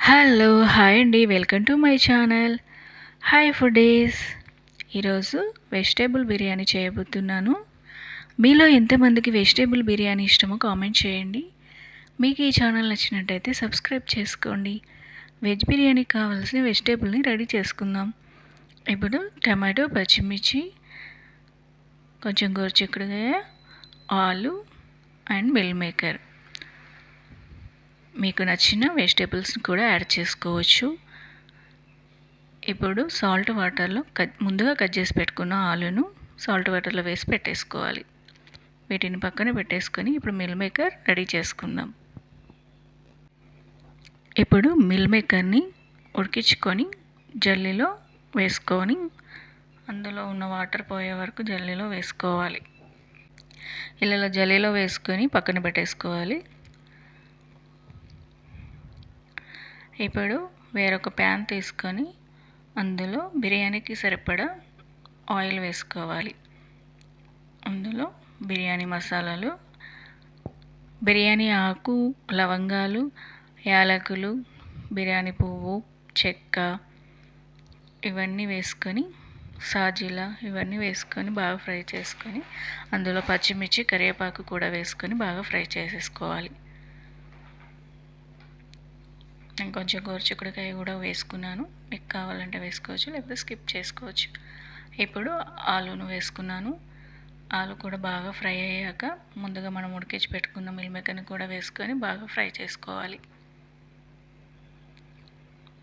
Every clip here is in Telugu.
హలో! హాయ్ అండి. Welcome to my channel. Hi foodies. ఈరోజు వెజిటేబుల్ బిర్యానీ చేయబోతున్నాను. మీలో ఎంతమందికి వెజిటేబుల్ బిర్యానీ ఇష్టమో కామెంట్ చేయండి. మీకు ఈ ఛానల్ నచ్చినట్టయితే సబ్స్క్రైబ్ చేసుకోండి. వెజ్ బిర్యానీకి కావాల్సిన వెజిటేబుల్ని రెడీ చేసుకుందాం. ఇప్పుడు టమాటో, పచ్చిమిర్చి, కొంచెం గోరుచిక్కుడుకాయ, ఆలు అండ్ మిల్ మేకర్. మీకు నచ్చిన వెజిటేబుల్స్ని కూడా యాడ్ చేసుకోవచ్చు. ఇప్పుడు సాల్ట్ వాటర్లో ముందుగా కట్ చేసి పెట్టుకున్న ఆలును సాల్ట్ వాటర్లో వేసి పెట్టేసుకోవాలి. వీటిని పక్కన పెట్టేసుకొని ఇప్పుడు మిల్ మేకర్ రెడీ చేసుకుందాం. ఇప్పుడు మిల్ మేకర్ని ఉడికించుకొని జల్లీలో వేసుకొని అందులో ఉన్న వాటర్ పోయే వరకు జల్లీలో వేసుకోవాలి. ఇలా జల్లీలో వేసుకొని పక్కన పెట్టేసుకోవాలి. ఇప్పుడు వేరొక ప్యాన్ తీసుకొని అందులో బిర్యానీకి సరిపడా ఆయిల్ వేసుకోవాలి. అందులో బిర్యానీ మసాలాలు, బిర్యానీ ఆకు, లవంగాలు, యాలకులు, బిర్యానీ పువ్వు, చెక్క ఇవన్నీ వేసుకొని సాజీరా ఇవన్నీ వేసుకొని బాగా ఫ్రై చేసుకొని అందులో పచ్చిమిర్చి, కరివేపాకు కూడా వేసుకొని బాగా ఫ్రై చేసేసుకోవాలి. నేను కొంచెం గోరుచిక్కుడుకాయ కూడా వేసుకున్నాను. మీకు కావాలంటే వేసుకోవచ్చు, లేకపోతే స్కిప్ చేసుకోవచ్చు. ఇప్పుడు ఆలును వేసుకున్నాను. ఆలు కూడా బాగా ఫ్రై అయ్యాక ముందుగా మనం ఉడికించి పెట్టుకున్న మిల్ మేకర్ని కూడా వేసుకొని బాగా ఫ్రై చేసుకోవాలి.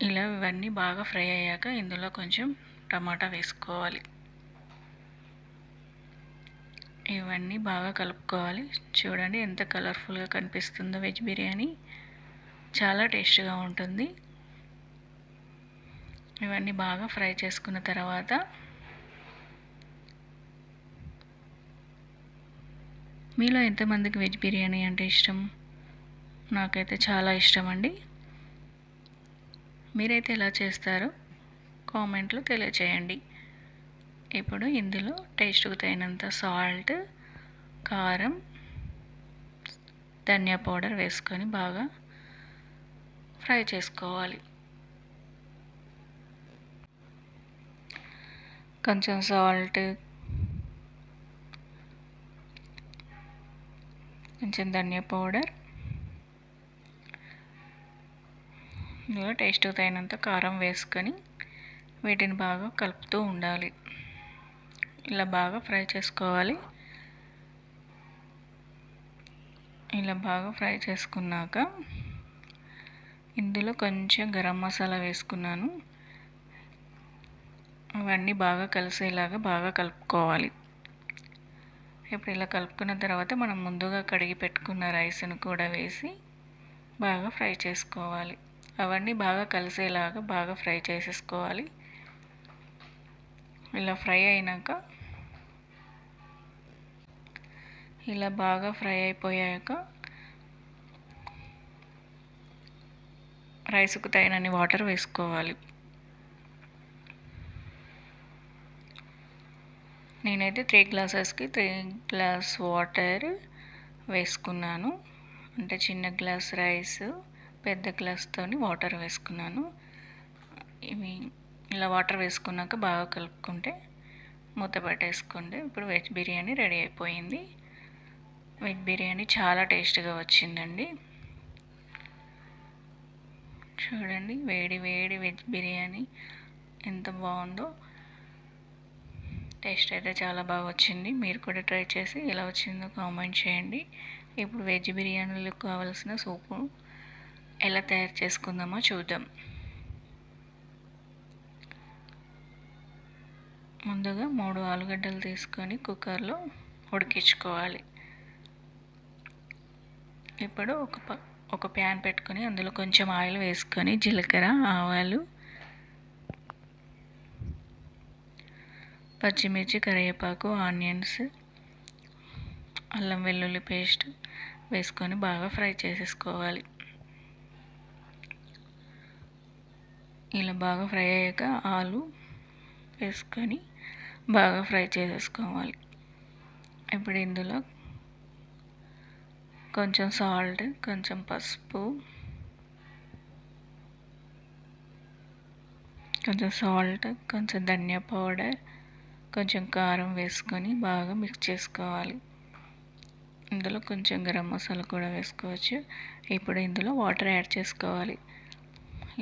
ఇలా ఇవన్నీ బాగా ఫ్రై అయ్యాక ఇందులో కొంచెం టమాటా వేసుకోవాలి. ఇవన్నీ బాగా కలుపుకోవాలి. చూడండి ఎంత కలర్ఫుల్గా కనిపిస్తుందో వెజ్ బిర్యానీ. చాలా టేస్ట్గా ఉంటుంది. ఇవన్నీ బాగా ఫ్రై చేసుకున్న తర్వాత మీలో ఎంతమందికి వెజ్ బిర్యానీ అంటే ఇష్టం? నాకైతే చాలా ఇష్టం అండి. మీరైతే ఎలా చేస్తారో కామెంట్లో తెలియచేయండి. ఇప్పుడు ఇందులో టేస్ట్కు తగినంత సాల్ట్, కారం, ధనియా పౌడర్ వేసుకొని బాగా ఫ్రై చేసుకోవాలి. కొంచెం సాల్ట్, కొంచెం ధనియా పౌడర్, ఇందులో టేస్ట్కి తగినంత కారం వేసుకొని వీటిని బాగా కలుపుతూ ఉండాలి. ఇలా బాగా ఫ్రై చేసుకోవాలి. ఇలా బాగా ఫ్రై చేసుకున్నాక ఇందులో కొంచెం గరం మసాలా వేసుకున్నాను. ఇవన్నీ బాగా కలిసేలాగా బాగా కలుపుకోవాలి. ఇప్పుడు ఇలా కలుపుకున్న తర్వాత మనం ముందుగా కడిగి పెట్టుకున్న రైస్ను కూడా వేసి బాగా ఫ్రై చేసుకోవాలి. అవన్నీ బాగా కలిసేలాగా బాగా ఫ్రై చేసేసుకోవాలి. ఇలా ఫ్రై అయినాక ఇలా బాగా ఫ్రై అయిపోయాక రైస్కు తగినన్ని వాటర్ వేసుకోవాలి. నేనైతే 3 గ్లాసెస్కి 3 గ్లాస్ వాటర్ వేసుకున్నాను. అంటే చిన్న గ్లాస్ రైస్, పెద్ద గ్లాస్తోని వాటర్ వేసుకున్నాను. ఇవి ఇలా వాటర్ వేసుకున్నాక బాగా కలుపుకుంటే మూత పెట్టేసుకుంటే ఇప్పుడు వెజ్ బిర్యానీ రెడీ అయిపోయింది. వెజ్ బిర్యానీ చాలా టేస్ట్గా వచ్చిందండి. చూడండి వేడి వేడి వెజ్ బిర్యానీ ఎంత బాగుందో. టేస్ట్ అయితే చాలా బాగా వచ్చింది. మీరు కూడా ట్రై చేసి ఎలా వచ్చిందో కామెంట్ చేయండి. ఇప్పుడు వెజ్ బిర్యానీలకు కావాల్సిన సూపు ఎలా తయారు చేసుకుందామో చూద్దాం. ముందుగా 3 ఆలుగడ్డలు తీసుకొని కుక్కర్లో ఉడికించుకోవాలి. ఇప్పుడు ఒక ప్యాన్ పెట్టుకొని అందులో కొంచెం ఆయిల్ వేసుకొని జీలకర్ర, ఆవాలు, పచ్చిమిర్చి, కరివేపాకు, ఆనియన్స్, అల్లం వెల్లుల్లి పేస్ట్ వేసుకొని బాగా ఫ్రై చేసేసుకోవాలి. ఇలా బాగా ఫ్రై అయ్యాక ఆలు వేసుకొని బాగా ఫ్రై చేసేసుకోవాలి. ఇప్పుడు ఇందులో కొంచెం సాల్ట్, కొంచెం పసుపు, కొంచెం సాల్ట్, కొంచెం ధనియా పౌడర్, కొంచెం కారం వేసుకొని బాగా మిక్స్ చేసుకోవాలి. ఇందులో కొంచెం గరం మసాలా కూడా వేసుకోవచ్చు. ఇప్పుడు ఇందులో వాటర్ యాడ్ చేసుకోవాలి.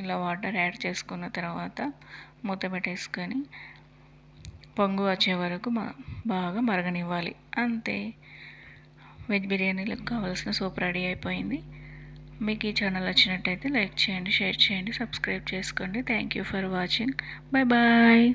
ఇలా వాటర్ యాడ్ చేసుకున్న తర్వాత మూత పెట్టేసుకొని పొంగు వచ్చే వరకు బాగా మరగనివ్వాలి. అంతే, వెజ్ బిర్యానీలకు కావాల్సిన సూప్ రెడీ అయిపోయింది. మీకు ఈ ఛానల్ నచ్చినట్టయితే లైక్ చేయండి, షేర్ చేయండి, సబ్స్క్రైబ్ చేసుకోండి. Thank you for watching. Bye bye.